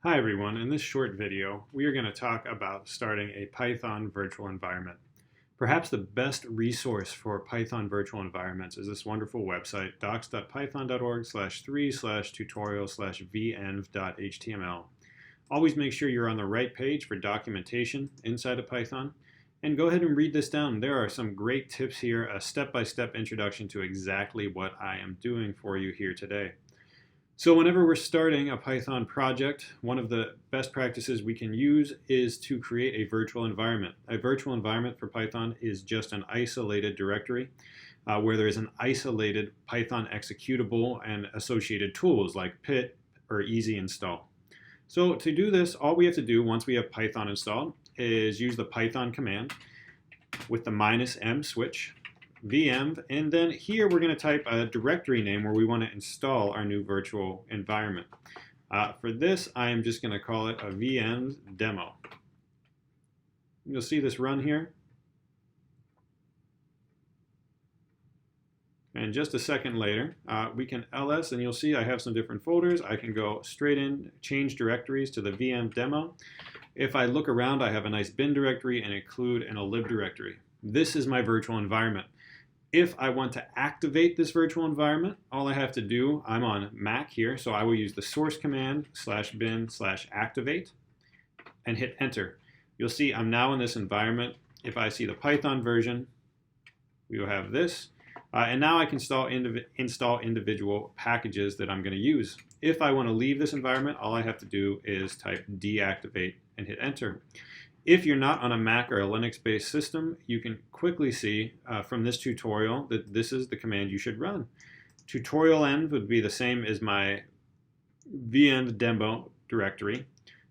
Hi everyone, in this short video we are going to talk about starting a Python virtual environment. Perhaps the best resource for Python virtual environments is this wonderful website docs.python.org/3/tutorial/venv.html. Always make sure you're on the right page for documentation inside of Python, and go ahead and read this down. There are some great tips here, a step-by-step introduction to exactly what I am doing for you here today. So whenever we're starting a Python project, one of the best practices we can use is to create a virtual environment. A virtual environment for Python is just an isolated directory where there is an isolated Python executable and associated tools like pip or easy install. So to do this, all we have to do once we have Python installed is use the Python command with the -m switch, venv, and then here we're going to type a directory name where we want to install our new virtual environment. For this, I am just going to call it a venv demo. You'll see this run here. And just a second later, we can ls, and you'll see I have some different folders. I can go straight in, change directories to the venv demo. If I look around, I have a nice bin directory and include in a lib directory. This is my virtual environment. If I want to activate this virtual environment, all I have to do, I'm on Mac here, so I will use the source command /bin/activate and hit enter. You'll see I'm now in this environment. If I see the Python version, we will have this. And now I can install individual packages that I'm going to use. If I want to leave this environment, all I have to do is type deactivate and hit enter. If you're not on a Mac or a Linux-based system, you can quickly see from this tutorial that this is the command you should run. Tutorial-env would be the same as my venv demo directory.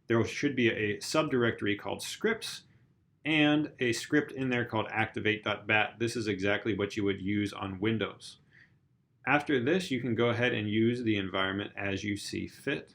There should be a subdirectory called scripts and a script in there called activate.bat. This is exactly what you would use on Windows. After this, you can go ahead and use the environment as you see fit.